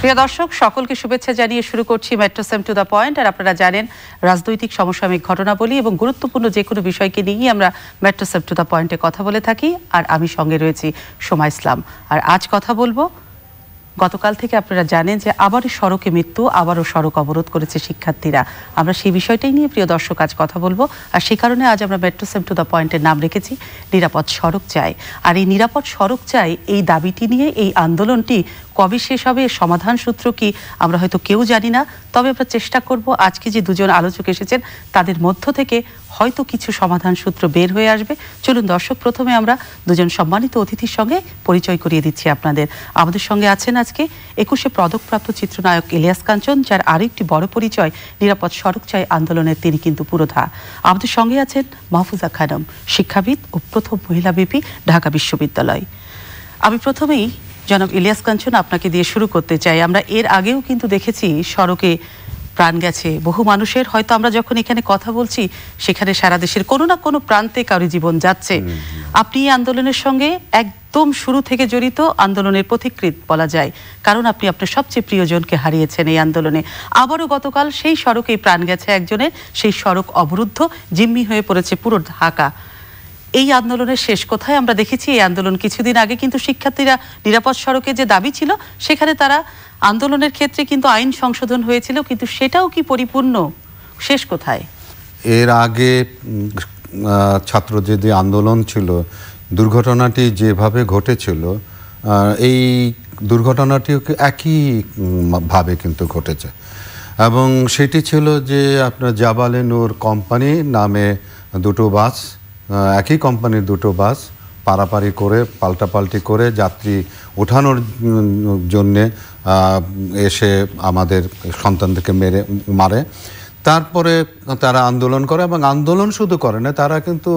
প্রিয় দর্শক, সকলকে শুভেচ্ছা জানিয়ে শুরু করছি metro same to the point. আর আপনারা জানেন, রাজনৈতিক সমসাময়িক ঘটনাবলী এবং গুরুত্বপূর্ণ যে কোনো বিষয়কে নিয়েই আমরা মেট্রো সেম টু দ্য পয়েন্টে কথা বলে থাকি। আর আমি সঙ্গে রয়েছি সোমা ইসলাম। আর আজ কথা বলবো, গতকাল থেকে আপনারা জানেন যে আবারও সড়কে মৃত্যু, আবারও সড়ক অবরোধ করেছে শিক্ষার্থীরা। আমরা সেই বিষয়টাই নিয়ে প্রিয় দর্শক আজ কথা বলবো। আর সেই কারণে আজ আমরা মেট্রো সেম টু দ্য পয়েন্টের নাম রেখেছি নিরাপদ সড়ক চাই। আর এই নিরাপদ সড়ক চাই, এই দাবিটি নিয়ে এই আন্দোলনটি কবে শেষ হবে, এর সমাধান সূত্র কি আমরা হয়তো কেউ জানি না। তবে আমরা চেষ্টা করব আজকে যে দুজন আলোচক এসেছেন তাদের মধ্য থেকে হয়তো কিছু সমাধান সূত্র বের হয়ে আসবে। চলুন দর্শক, প্রথমে আমরা দুজন সম্মানিত অতিথির সঙ্গে পরিচয় করিয়ে দিচ্ছি আপনাদের। আমাদের সঙ্গে আছেন আজকে 21শে পদকপ্রাপ্ত চিত্রনায়ক ইলিয়াস কাঞ্চন, যার আরেকটি বড় পরিচয় নিরাপদ সড়ক চাই আন্দোলনের তিনি কিন্তু পুরোধা। আমাদের সঙ্গে আছেন মাহফুজা খানম, শিক্ষাবিদ ও প্রথম মহিলা ভিপি, ঢাকা বিশ্ববিদ্যালয়। আমি প্রথমেই জনাব ইলিয়াস কাঞ্চন আপনাকে দিয়ে শুরু করতে চাই। আমরা এর আগেও কিন্তু দেখেছি সড়কে প্রাণ গেছে বহু মানুষের। হয়তো আমরা যখন এখানে কথা বলছি সেখানে সারা দেশের কোনো না কোনো প্রান্তে কারো জীবন যাচ্ছে। আপনি এই আন্দোলনের সঙ্গে একদম শুরু থেকে জড়িত, আন্দোলনের পথিকৃৎ বলা যায়, কারণ আপনি আপনার সবচেয়ে প্রিয়জনকে হারিয়েছেন এই আন্দোলনে। আবারও গতকাল সেই সড়কেই প্রাণ গেছে একজনের, সেই সড়ক অবরুদ্ধ, জিম্মি হয়ে পড়েছে পুরো ঢাকা। এই আন্দোলনের শেষ কোথায় আমরা দেখেছি? এই আন্দোলন কিছুদিন আগে কিন্তু শিক্ষার্থীরা নিরাপদ সড়কে যে দাবি ছিল সেখানে তারা আন্দোলনের ক্ষেত্রে কিন্তু আইন সংশোধন হয়েছিল, কিন্তু সেটাও কি পরিপূর্ণ? শেষ কোথায়? এর আগে ছাত্র যে আন্দোলন ছিল, দুর্ঘটনাটি যেভাবে ঘটেছিল, এই দুর্ঘটনাটিও একই ভাবে কিন্তু ঘটেছে। এবং সেটি ছিল যে আপনার জাবালে নূর কোম্পানি নামে দুটো বাস, একই কোম্পানির দুটো বাস পারাপারি করে পাল্টাপাল্টি করে যাত্রী ওঠানোর জন্যে এসে আমাদের সন্তানদেরকে মারে। তারপরে তারা আন্দোলন করে, এবং আন্দোলন শুধু করে না, তারা কিন্তু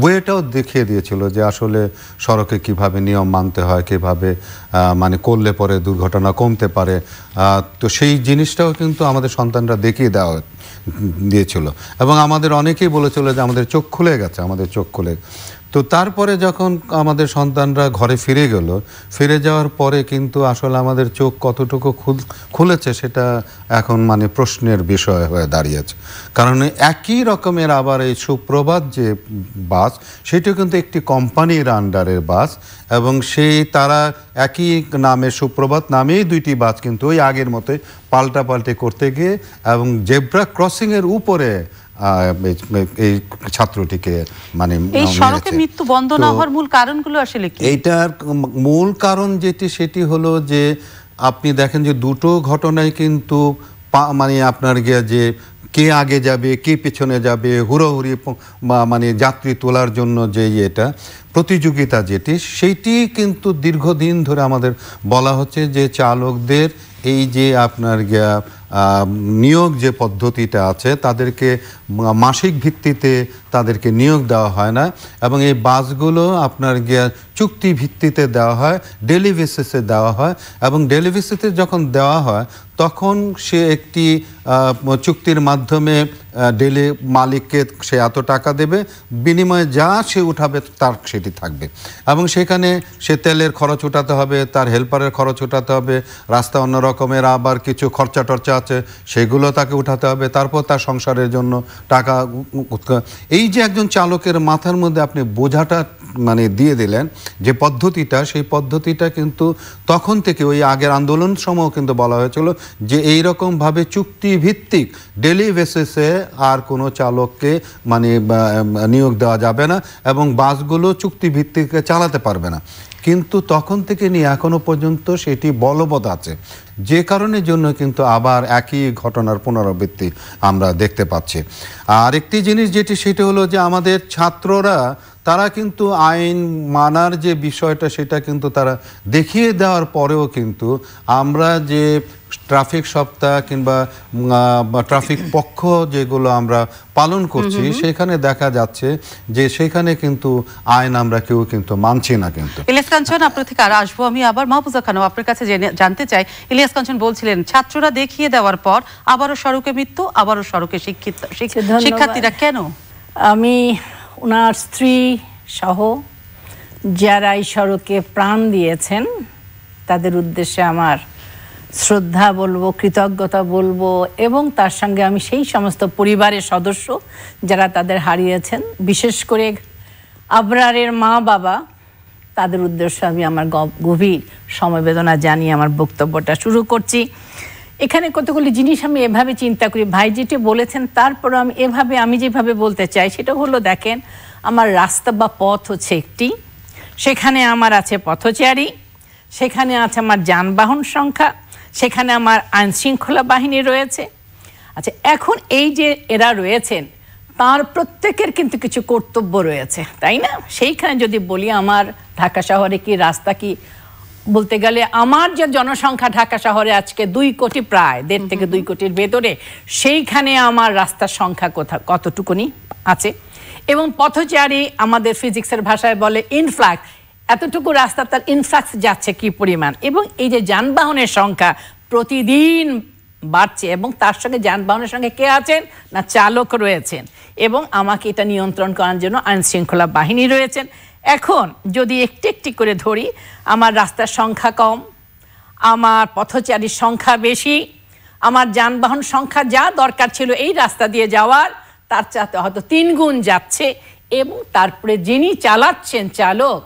ওয়েটাও দেখিয়ে দিয়েছিল যে আসলে সড়কে কিভাবে নিয়ম মানতে হয়, কিভাবে মানে করলে পরে দুর্ঘটনা কমতে পারে। তো সেই জিনিসটাও কিন্তু আমাদের সন্তানরা দেখিয়ে দেওয়া দিয়েছিল, এবং আমাদের অনেকেই বলেছিল যে আমাদের চোখ খুলে গেছে, আমাদের চোখ খুলে। তো তারপরে যখন আমাদের সন্তানরা ঘরে ফিরে গেল, ফিরে যাওয়ার পরে কিন্তু আসলে আমাদের চোখ কতটুকু খুলেছে সেটা এখন মানে প্রশ্নের বিষয় হয়ে দাঁড়িয়েছে। কারণ একই রকমের আবার এই সুপ্রভাত যে বাস, সেটিও কিন্তু একটি কোম্পানির আন্ডারের বাস, এবং সেই তারা একই নামে সুপ্রভাত নামেই দুইটি বাস কিন্তু ওই আগের মতোই পাল্টাপাল্টি করতে গিয়ে এবং জেব্রা ক্রসিংয়ের উপরে এই ছাত্রটিকে মানে এই সড়কে মৃত্যু বন্ধ না হওয়ার মূল কারণগুলো আসলে কি? এইটার মূল কারণ সেটি হলো যে আপনি দেখেন যে দুটো ঘটনায় কিন্তু মানে আপনার গিয়ে যে কে আগে যাবে কে পেছনে যাবে, হুড়োহুড়ি মানে যাত্রী তোলার জন্য যে এটা প্রতিযোগিতা যেটি, সেইটি কিন্তু দীর্ঘদিন ধরে আমাদের বলা হচ্ছে যে চালকদের এই যে আপনার নিয়োগ যে পদ্ধতিটা আছে, তাদেরকে মাসিক ভিত্তিতে তাদেরকে নিয়োগ দেওয়া হয় না, এবং এই বাসগুলো আপনার চুক্তি ভিত্তিতে দেওয়া হয়, ডেলি বেসিসে দেওয়া হয়, এবং ডেলি বেসিসে যখন দেওয়া হয় তখন সে একটি চুক্তির মাধ্যমে ডেলি মালিককে সে এত টাকা দেবে, বিনিময়ে যা সে উঠাবে তার সেটি থাকবে, এবং সেখানে সে তেলের খরচ উঠাতে হবে, তার হেল্পারের খরচ উঠাতে হবে, রাস্তা অন্য রকমের আবার কিছু খরচা টর্চা আছে সেগুলো তাকে উঠাতে হবে, তারপর তার সংসারের জন্য টাকা। এই যে একজন চালকের মাথার মধ্যে আপনি বোঝাটা মানে দিয়ে দিলেন যে পদ্ধতিটা, সেই পদ্ধতিটা কিন্তু তখন থেকে ওই আগের আন্দোলন সময় কিন্তু বলা হয়েছিল যে এইরকমভাবে চুক্তিভিত্তিক ডেলি বেসিসে আর কোনো চালককে মানে নিয়োগ দেওয়া যাবে না, এবং বাসগুলো চুক্তিভিত্তিক চালাতে পারবে না। কিন্তু তখন থেকে নিয়ে এখনো পর্যন্ত সেটি বলবৎ আছে, যে কারণের জন্য কিন্তু আবার একই ঘটনার পুনরাবৃত্তি আমরা দেখতে পাচ্ছি। আর একটি জিনিস যেটি সেটি হলো যে আমাদের ছাত্ররা তারা কিন্তু আইন মানার যে বিষয়টা সেটা কিন্তু তারা দেখিয়ে দেওয়ার পরেও কিন্তু আমরা যে ট্রাফিক সপ্তাহ কিংবা ট্রাফিক পক্ষ যেগুলো আমরা পালন করছি সেখানে দেখা যাচ্ছে যে সেখানে কিন্তু আইন আমরা কেউ কিন্তু মানছি না। কিন্তু ইলিয়াস কাঞ্চন, আপনার থেকে আর আসবো আমি আবার। মাহফুজা খানম, আপনার কাছে জানতে চাই, ইলিয়াস কাঞ্চন বলছিলেন ছাত্ররা দেখিয়ে দেওয়ার পর আবারও সড়কে মৃত্যু, আবারও সড়কে শিক্ষার্থীরা কেন? আমি ওনার স্ত্রী সহ যারা এই সড়কে প্রাণ দিয়েছেন তাদের উদ্দেশ্যে আমার শ্রদ্ধা বলবো, কৃতজ্ঞতা বলবো, এবং তার সঙ্গে আমি সেই সমস্ত পরিবারের সদস্য যারা তাদের হারিয়েছেন, বিশেষ করে আবরারের মা বাবা, তাদের উদ্দেশ্যে আমি আমার গভীর সমবেদনা জানিয়ে আমার বক্তব্যটা শুরু করছি। এখানে কতগুলি জিনিস আমি এভাবে চিন্তা করি, ভাই যেটি বলেছেন, তারপর আমি যেভাবে বলতে চাই সেটা হলো, দেখেন আমার রাস্তা বা পথ হচ্ছে একটি, সেখানে আমার আছে পথচারী, সেখানে আছে আমার যানবাহন সংখ্যা, সেখানে আমার আইন শৃঙ্খলা বাহিনী রয়েছে। আচ্ছা, এখন এই যে এরা রয়েছেন তার প্রত্যেকের কিন্তু কিছু কর্তব্য রয়েছে, তাই না? সেইখানে যদি বলি আমার ঢাকা শহরে কি রাস্তা কি, বলতে গেলে আমার যে জনসংখ্যা ঢাকা শহরে আজকে 2 কোটি, প্রায় 1.5 থেকে 2 কোটির ভেতরে, সেইখানে আমার রাস্তার সংখ্যা কতটুকুনি আছে। এবং পথচারী আমাদের ফিজিক্সের ভাষায় বলে ইনফ্লাক্স, এতটুকু রাস্তা তার ইনফ্লাক্স যাচ্ছে কি পরিমাণ। এবং এই যে যানবাহনের সংখ্যা প্রতিদিন বাড়ছে, এবং তার সঙ্গে যানবাহনের সঙ্গে কে আছেন না, চালক রয়েছেন, এবং আমাকে এটা নিয়ন্ত্রণ করার জন্য আইন শৃঙ্খলা বাহিনী রয়েছেন। এখন যদি একটি একটি করে ধরি, আমার রাস্তার সংখ্যা কম, আমার পথচারীর সংখ্যা বেশি, আমার যানবাহন সংখ্যা যা দরকার ছিল এই রাস্তা দিয়ে যাওয়ার তার চাইতে হয়তো 3 গুণ যাচ্ছে, এবং তারপরে যিনি চালাচ্ছেন চালক,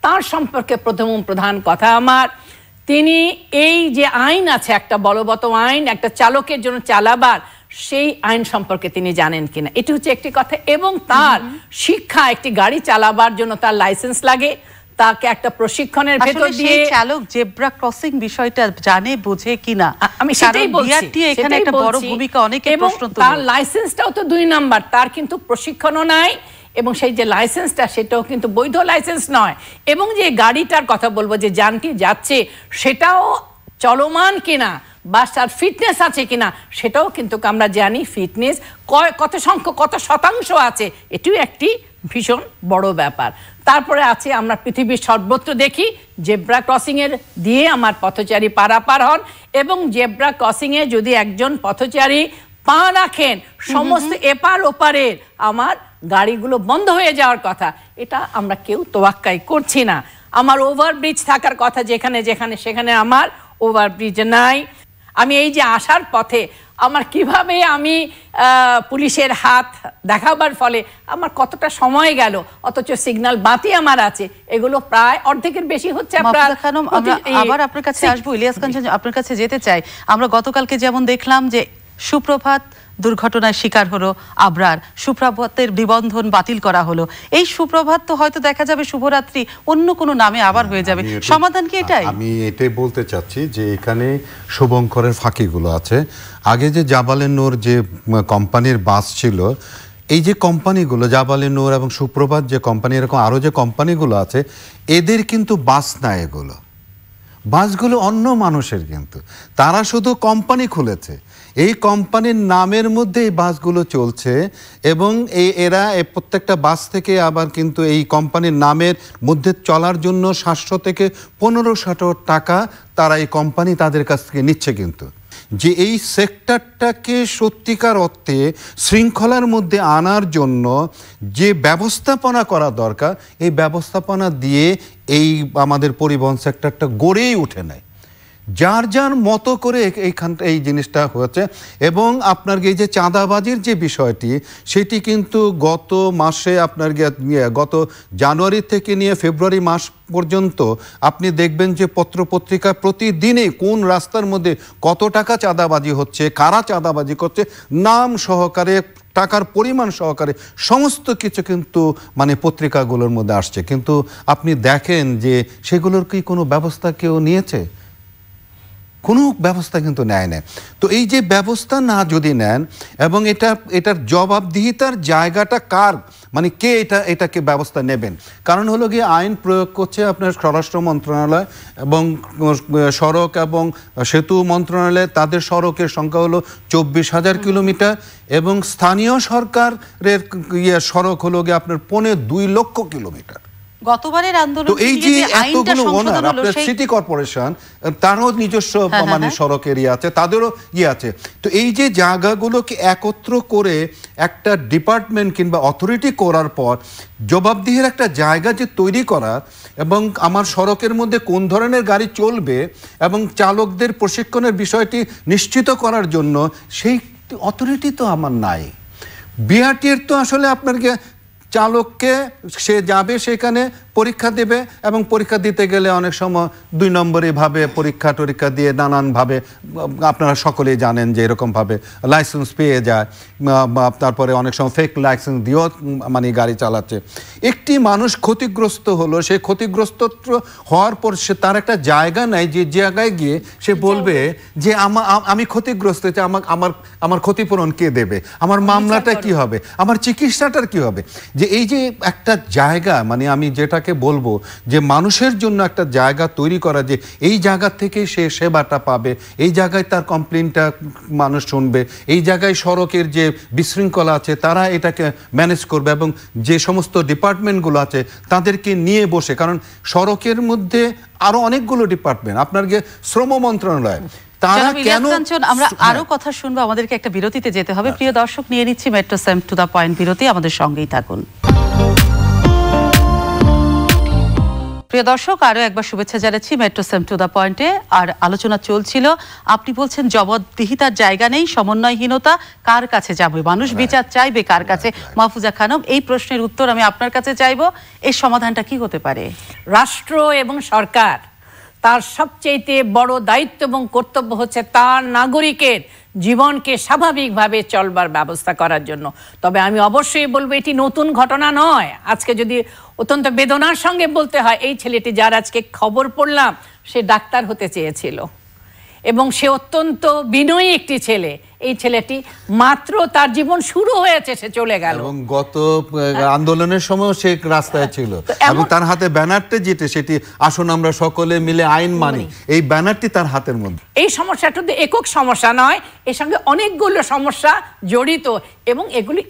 তার সম্পর্কে প্রধান কথা আমার, তিনি এই যে আইন আছে, একটা বলবৎ আইন একটা চালকের জন্য চালাবার, সেই আইন সম্পর্কে তিনি জানেন কিনা, এটি হচ্ছে একটি কথা। এবং তার শিক্ষা, একটি গাড়ি চালাবার জন্য তার লাইসেন্স লাগে, তাকে একটা প্রশিক্ষণের ভেতর দিয়ে চালক জেব্রা ক্রসিং বিষয়টা জানে, বোঝে কিনা, আমি সেটাই বলছি। এখানে একটা বড় ভূমিকা, অনেকে প্রশ্ন তোলে। তার লাইসেন্সটাও তো 2 নাম্বার, তার কিন্তু প্রশিক্ষণও নাই, এবং সেই যে লাইসেন্সটা সেটাও কিন্তু বৈধ লাইসেন্স নয়। এবং যে গাড়িটার কথা বলবো, যে যানটি যাচ্ছে সেটাও চলমান কিনা বা তার ফিটনেস আছে কিনা, সেটাও কিন্তু আমরা জানি। ফিটনেস কত শতাংশ আছে, এটিও একটি ভীষণ বড় ব্যাপার। তারপরে আছে, আমরা পৃথিবীর সর্বত্র দেখি জেব্রা ক্রসিংয়ের দিয়ে আমার পথচারী পারাপার হন, এবং জেব্রা ক্রসিংয়ে যদি একজন পথচারী পা রাখেন, সমস্ত এপার ওপারের আমার গাড়িগুলো বন্ধ হয়ে যাওয়ার কথা, এটা আমরা কেউ তোয়াক্কাই করছি না। আমার ওভারব্রিজ থাকার কথা যেখানে সেখানে আমার ওভারব্রিজ নাই। আমি এই যে আসার পথে আমার কিভাবে আমি পুলিশের হাত দেখাবার ফলে আমার কতটা সময় গেল, অথচ সিগন্যাল বাতি আমার আছে, এগুলো প্রায় অর্ধেকের বেশি হচ্ছে। আবার আপনার কাছে আসবো, ইলিয়াস কাঞ্চন, আপনার কাছে যেতে চাই। আমরা গতকালকে যেমন দেখলাম যে সুপ্রভাত দুর্ঘটনার শিকার হলো আবরার, সুপ্রভাতের নিবন্ধন বাতিল করা হলো। এই সুপ্রভাত তো হয়তো দেখা যাবে শুভরাত্রি অন্য কোনো নামে আবার হয়ে যাবে, সমাধান কি এটাই? আমি এটাই বলতে চাচ্ছি যে এখানে শুভঙ্করের ফাঁকিগুলো আছে। আগে যে জাবালে নূর যে কোম্পানির বাস ছিল, এই যে কোম্পানিগুলো জাবালে নূর এবং সুপ্রভাত যে কোম্পানি, এরকম আরও যে কোম্পানিগুলো আছে, এদের কিন্তু বাস না, এগুলো বাসগুলো অন্য মানুষের, কিন্তু তারা শুধু কোম্পানি খুলেছে, এই কোম্পানির নামের মধ্যে এই বাসগুলো চলছে, এবং এরা প্রত্যেকটা বাস থেকে আবার কিন্তু এই কোম্পানির নামের মধ্যে চলার জন্য 700 থেকে 1500 টাকা তারা এই কোম্পানি তাদের কাছ থেকে নিচ্ছে। কিন্তু যে এই সেক্টরটাকে সত্যিকার অর্থে শৃঙ্খলার মধ্যে আনার জন্য যে ব্যবস্থাপনা করা দরকার, এই ব্যবস্থাপনা দিয়ে এই আমাদের পরিবহন সেক্টরটা গড়েই উঠে নেয়, যার মতো করে এই জিনিসটা হয়েছে। এবং আপনার এই যে চাঁদাবাজির যে বিষয়টি, সেটি কিন্তু গত মাসে আপনার গত জানুয়ারি থেকে নিয়ে ফেব্রুয়ারি মাস পর্যন্ত আপনি দেখবেন যে পত্রপত্রিকা প্রতিদিনে কোন রাস্তার মধ্যে কত টাকা চাঁদাবাজি হচ্ছে, কারা চাঁদাবাজি করছে, নাম সহকারে, টাকার পরিমাণ সহকারে সমস্ত কিছু কিন্তু মানে পত্রিকাগুলোর মধ্যে আসছে। কিন্তু আপনি দেখেন যে সেগুলোর কি কোনো ব্যবস্থা কেউ নিয়েছে? কোনো ব্যবস্থা কিন্তু নেয় না। তো এই যে ব্যবস্থা না যদি নেন, এবং এটার জবাবদিহিতার জায়গাটা কার, মানে কে এটাকে ব্যবস্থা নেবেন? কারণ হলো গিয়ে আইন প্রয়োগ করছে আপনার স্বরাষ্ট্র মন্ত্রণালয় এবং সড়ক এবং সেতু মন্ত্রণালয়। তাদের সড়কের সংখ্যা হলো 24,000 কিলোমিটার, এবং স্থানীয় সরকারের সড়ক হলো গিয়ে আপনার 2.25 লক্ষ কিলোমিটার। গতবারের আন্দোলন তো এই যে এতগুলো ওনার আপনার সিটি কর্পোরেশন তারও নিজস্ব মানে সড়ক এরিয়া আছে, তাদেরও আছে। তো এই যে জায়গাগুলোকে একত্র করে একটা ডিপার্টমেন্ট কিংবা অথরিটি করার পর জবাবদিহির একটা জায়গা যে তৈরি করার, এবং আমার সড়কের মধ্যে কোন ধরনের গাড়ি চলবে এবং চালকদের প্রশিক্ষণের বিষয়টি নিশ্চিত করার জন্য সেই অথরিটি তো আমার নাই। বিআরটির তো আসলে আপনাকে চালককে সে যাবে সেখানে পরীক্ষা দেবে, এবং পরীক্ষা দিতে গেলে অনেক সময় 2 নম্বরে ভাবে পরীক্ষা দিয়ে নানানভাবে আপনারা সকলেই জানেন যে এরকমভাবে লাইসেন্স পেয়ে যায়, তারপরে অনেক সময় ফেক লাইসেন্স দিয়েও মানে গাড়ি চালাচ্ছে। একটি মানুষ ক্ষতিগ্রস্ত হলো, সে ক্ষতিগ্রস্ত হওয়ার পর সে তার একটা জায়গা নাই যে জায়গায় গিয়ে সে বলবে যে আমি ক্ষতিগ্রস্ত হয়েছে, আমার ক্ষতিপূরণ কে দেবে, আমার মামলাটা কি হবে, আমার চিকিৎসাটার কি হবে। যে এই যে একটা জায়গা, মানে আমি যেটাকে বলবো যে মানুষের জন্য একটা জায়গা তৈরি করা, যে এই জায়গা থেকে সে সেবাটা পাবে, এই জায়গায় তার কমপ্লেনটা মানুষ শুনবে, এই জায়গায় সড়কের যে বিশৃঙ্খলা আছে তারা এটাকে ম্যানেজ করবে, এবং যে সমস্ত ডিপার্টমেন্টগুলো আছে তাদেরকে নিয়ে বসে, কারণ সড়কের মধ্যে আরো অনেকগুলো ডিপার্টমেন্ট, আপনার যে শ্রম মন্ত্রণালয়, তারা কেন। আমরা আরো কথা শুনবো, আমাদেরকে একটা বিরতিতে যেতে হবে। প্রিয় দর্শক, নিয়ে নিচ্ছি metro same to the point বিরতি, আমাদের সঙ্গেই থাকুন। প্রিয় দর্শক, আরো একবার শুভেচ্ছা জানাচ্ছি মেট্রো সেম টু দ্য পয়েন্টে। আর আলোচনা চলছিল, আপনি বলছেন জবাবদিহিতার জায়গা নেই, সমন্বয়হীনতা, কার কাছে যাবে মানুষ, বিচার চাইবে কার কাছে? মাহফুজা খানম, এই প্রশ্নের উত্তর আমি আপনার কাছে চাইবো। এর সমাধানটা কি হতে পারে? রাষ্ট্র এবং সরকার তার সবচেয়ে বড় দায়িত্ব এবং কর্তব্য হচ্ছে তার নাগরিকের জীবনকে স্বাভাবিকভাবে চলবার ব্যবস্থা করার জন্য। তবে আমি অবশ্যই বলবো এটি নতুন ঘটনা নয়। আজকে যদি অত্যন্ত বেদনার সঙ্গে বলতে হয়, এই ছেলেটি যার আজকে খবর পড়লাম সে ডাক্তার হতে চেয়েছিল এবং সে অত্যন্ত বিনয়ী একটি ছেলে। এই ছেলেটি মাত্র তার জীবন শুরু হয়েছে, সে চলে গেল, এবং গত আন্দোলনের সময় সে রাস্তায় ছিল, এবং তার হাতে ব্যানারটি যেটি সেটি আসুন আমরা সকলে মিলে আইন মানি, এই ব্যানারটি তার হাতের মধ্যে। এই সমস্যাটা তো একক সমস্যা নয়, এর সঙ্গে অনেকগুলো সমস্যা জড়িত, এবং এগুলি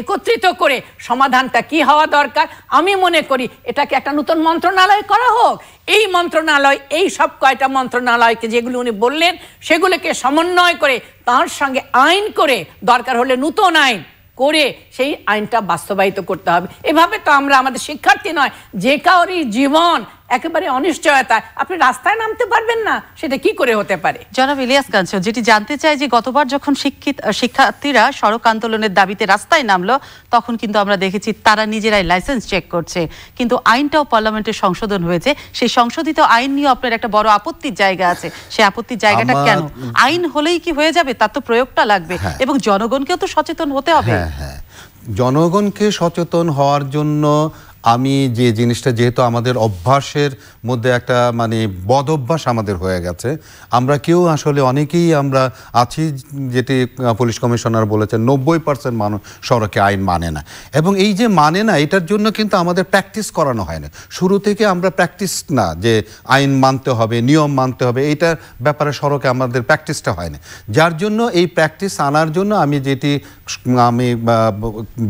একত্রিত করে সমাধানটা কি হওয়া দরকার, আমি মনে করি এটাকে একটা নতুন মন্ত্রণালয় করা হোক। এই মন্ত্রণালয়, এই সব কয়টা মন্ত্রণালয়কে যেগুলো উনি বললেন সেগুলোকে সমন্বয় করে তার সঙ্গে আইন করে, দরকার হলে নতুন আইন করে সেই আইনটা বাস্তবায়িত করতে হবে। এভাবে তো আমরা আমাদের শিক্ষার্থী নয়, যে কারোরই জীবন একেবারে অনিশ্চয়তা, আপনি রাস্তায় নামতে পারবেন না, সেটা কি করে হতে পারে? জনাব ইলিয়াস কাঞ্চন, যেটি জানতে চাই যে গতবার যখন শিক্ষার্থীরা সড়ক আন্দোলনের দাবিতে রাস্তায় নামলো, তখন কিন্তু আমরা দেখেছি তারা নিজেরাই লাইসেন্স চেক করছে, কিন্তু আইনটাও পার্লামেন্টে সংশোধন হয়েছে। সেই সংশোধিত আইন নিয়ে আপনার একটা বড় আপত্তির জায়গা আছে, সেই আপত্তির জায়গাটা কেন? আইন হলেই কি হয়ে যাবে? তার তো প্রয়োগটা লাগবে, এবং জনগণকেও তো সচেতন হতে হবে। জনগণকে সচেতন হওয়ার জন্য আমি যে জিনিসটা, যেহেতু আমাদের অভ্যাসের মধ্যে একটা মানে বদ অভ্যাস আমাদের হয়ে গেছে, আমরা কেউ আসলে অনেকেই আমরা আছি, যেটি পুলিশ কমিশনার বলেছেন 90% মানুষ সড়কে আইন মানে না, এবং এই যে মানে না, এটার জন্য কিন্তু আমাদের প্র্যাকটিস করানো হয় না। শুরু থেকে আমরা প্র্যাকটিস না যে আইন মানতে হবে, নিয়ম মানতে হবে, এইটার ব্যাপারে সড়কে আমাদের প্র্যাকটিসটা হয় না। যার জন্য এই প্র্যাকটিস আনার জন্য আমি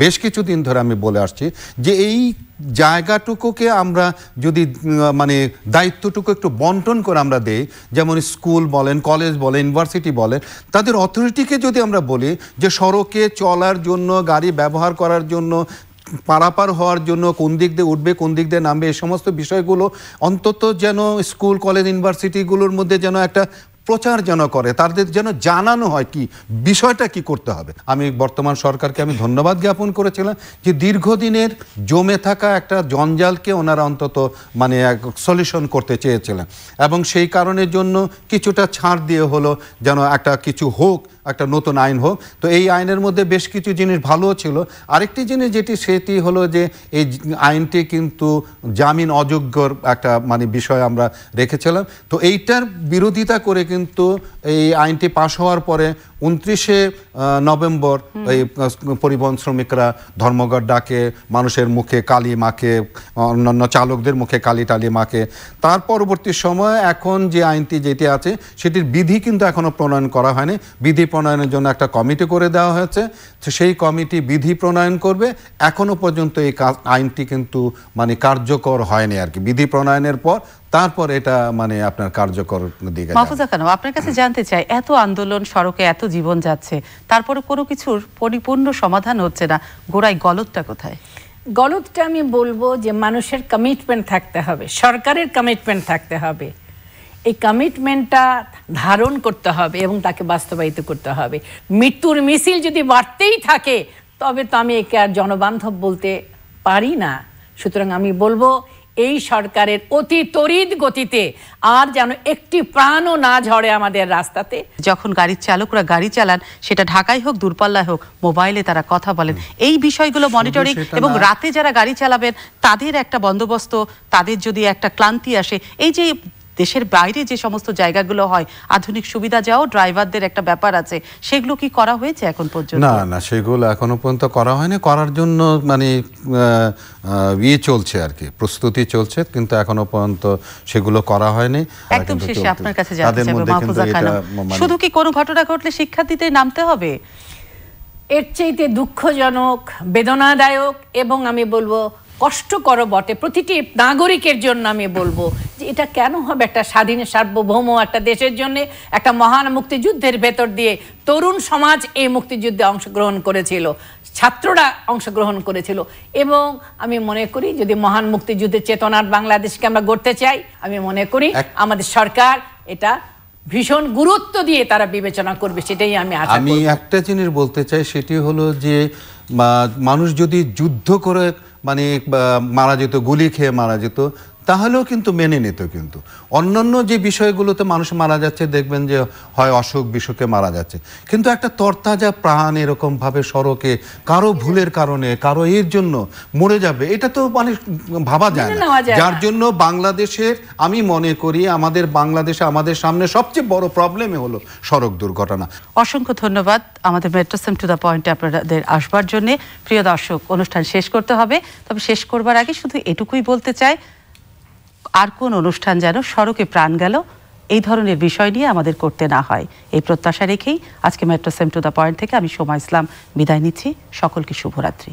বেশ কিছুদিন ধরে আমি বলে আসছি যে এই জায়গাটুকুকে আমরা যদি মানে দায়িত্বটুকু একটু বন্টন করে আমরা দেই, যেমন স্কুল বলেন, কলেজ বলেন, ইউনিভার্সিটি বলেন, তাদের অথরিটিকে যদি আমরা বলি যে সড়কে চলার জন্য, গাড়ি ব্যবহার করার জন্য, পারাপার হওয়ার জন্য কোন দিক দিয়ে উঠবে, কোন দিক দিয়ে নামবে, এই সমস্ত বিষয়গুলো অন্তত যেন স্কুল, কলেজ, ইউনিভার্সিটিগুলোর মধ্যে যেন একটা প্রচার যেন করে, তাদের যেন জানানো হয় কি বিষয়টা কি করতে হবে। আমি বর্তমান সরকারকে আমি ধন্যবাদ জ্ঞাপন করেছিলাম যে দীর্ঘদিনের জমে থাকা একটা জঞ্জালকে ওনারা অন্তত মানে সলিউশন করতে চেয়েছিলেন, এবং সেই কারণের জন্য কিছুটা ছাড় দিয়ে হলো যেন একটা কিছু হোক, একটা নতুন আইন হোক। তো এই আইনের মধ্যে বেশ কিছু জিনিস ভালো ছিল। আরেকটি জিনিস সেটি হলো যে এই আইনটি কিন্তু জামিন অযোগ্যর একটা মানে বিষয় আমরা রেখেছিলাম। তো এইটার বিরোধিতা করে কিন্তু এই আইনটি পাশ হওয়ার পরে 29শে নভেম্বর এই পরিবহন শ্রমিকরা ধর্মঘট ডাকে, মানুষের মুখে কালি মাখে, অন্যান্য চালকদের মুখে কালি টালি মাখে। তার পরবর্তী সময় এখন যে আইনটি যেটি আছে সেটির বিধি কিন্তু এখনো প্রণয়ন করা হয়নি। বিধি প্রণয়নের জন্য একটা কমিটি করে দেওয়া হয়েছে। তো সেই কমিটি বিধি প্রণয়ন করবে। এখনো পর্যন্ত এই আইনটি কিন্তু মানে কার্যকর হয়নি আর কি। বিধি প্রণয়নের পর তারপর এটা মানে আপনার কার্যকর দিকে যাবে। মাহফুজা খানম, আপনার কাছে জানতে চাই, এত আন্দোলন, সড়কে এত জীবন যাচ্ছে, তারপরে কোনো কিছুর পরিপূর্ণ সমাধান হচ্ছে না, গোড়ায় গলদটা কোথায়? গলদটা আমি বলবো যে মানুষের কমিটমেন্ট থাকতে হবে, সরকারের কমিটমেন্ট থাকতে হবে। এই কমিটমেন্টটা ধারণ করতে হবে এবং তাকে বাস্তবায়িত করতে হবে। মৃত্যুর মিছিল যদি বাড়তেই থাকে তবে তো আমি একে আর জনবান্ধব বলতে পারি না। সুতরাং আমি বলবো এই সরকারের অতি তড়িৎ গতিতে আর যেন একটি প্রাণও না ঝরে আমাদের রাস্তাতে। যখন গাড়ির চালকরা গাড়ি চালান, সেটা ঢাকায় হোক দূরপাল্লায় হোক, মোবাইলে তারা কথা বলেন। এই বিষয়গুলো মনিটরিং এবং রাতে যারা গাড়ি চালাবেন তাদের একটা বন্দোবস্ত, তাদের যদি একটা ক্লান্তি আসে, এই যে দেশের বাইরে যে সমস্ত জায়গাগুলো হয় আধুনিক সুবিধা যাও, ড্রাইভারদের একটা ব্যাপার আছে, সেগুলো কি করা হয়েছে এখন পর্যন্ত? না, সেগুলো এখনো পর্যন্ত করা হয়নি। করার জন্য মানে চলছে আর কি, প্রস্তুতি চলছে, কিন্তু এখনো পর্যন্ত সেগুলো করা হয়নি। একদম শেষে আপনার কাছে জানতে চাইবো মাহফুজা খানম, শুধু কি কোনো ঘটনা ঘটলে শিক্ষা দিতে নামতে হবে? এর চাইতে দুঃখজনক, বেদনাদায়ক এবং আমি বলবো কষ্টকর বটে প্রতিটি নাগরিকের জন্য আমি বলবো যে এটা কেন হবে? একটা স্বাধীন সার্বভৌম একটা দেশের জন্য একটা মহান মুক্তিযুদ্ধের ভেতর দিয়ে তরুণ সমাজ এই মুক্তিযুদ্ধে অংশগ্রহণ করেছিল, ছাত্ররা অংশগ্রহণ করেছিল। এবং আমি মনে করি যদি মহান মুক্তিযুদ্ধের চেতনার বাংলাদেশকে আমরা গড়তে চাই, আমি মনে করি আমাদের সরকার এটা ভীষণ গুরুত্ব দিয়ে তারা বিবেচনা করবে, সেটাই আমি আশা করি। আমি একটা জিনিস বলতে চাই, সেটি হলো যে মানুষ যদি যুদ্ধ করে মানে মারা যেত, গুলি খেয়ে মারা যেত, তাহলেও কিন্তু মেনে নিত। কিন্তু অন্যান্য যে বিষয়গুলোতে মানুষ মারা যাচ্ছে, দেখবেন যে হয় অসুখ বিসুখে মারা যাচ্ছে, কিন্তু একটা তরতাজা প্রাণ এরকম ভাবে সড়কে কারো ভুলের কারণে কারো এর জন্য মরে যাবে, এটা তো মানে ভাবা যায় না। যার জন্য বাংলাদেশের, আমি মনে করি আমাদের বাংলাদেশে আমাদের সামনে সবচেয়ে বড় প্রবলেমই হলো সড়ক দুর্ঘটনা। অসংখ্য ধন্যবাদ আমাদের মেট্রো সেম টু দ্য পয়েন্টে আপনাদের আসবার জন্য। প্রিয় দর্শক, অনুষ্ঠান শেষ করতে হবে, তবে শেষ করবার আগে শুধু এটুকুই বলতে চাই, আর কোন অনুষ্ঠান যেন সড়কে প্রাণ গেল এই ধরনের বিষয় নিয়ে আমাদের করতে না হয়, এই প্রত্যাশা রেখেই আজকে metro same to the point থেকে আমি সোমা ইসলাম বিদায় নিচ্ছি। সকলকে শুভরাত্রি।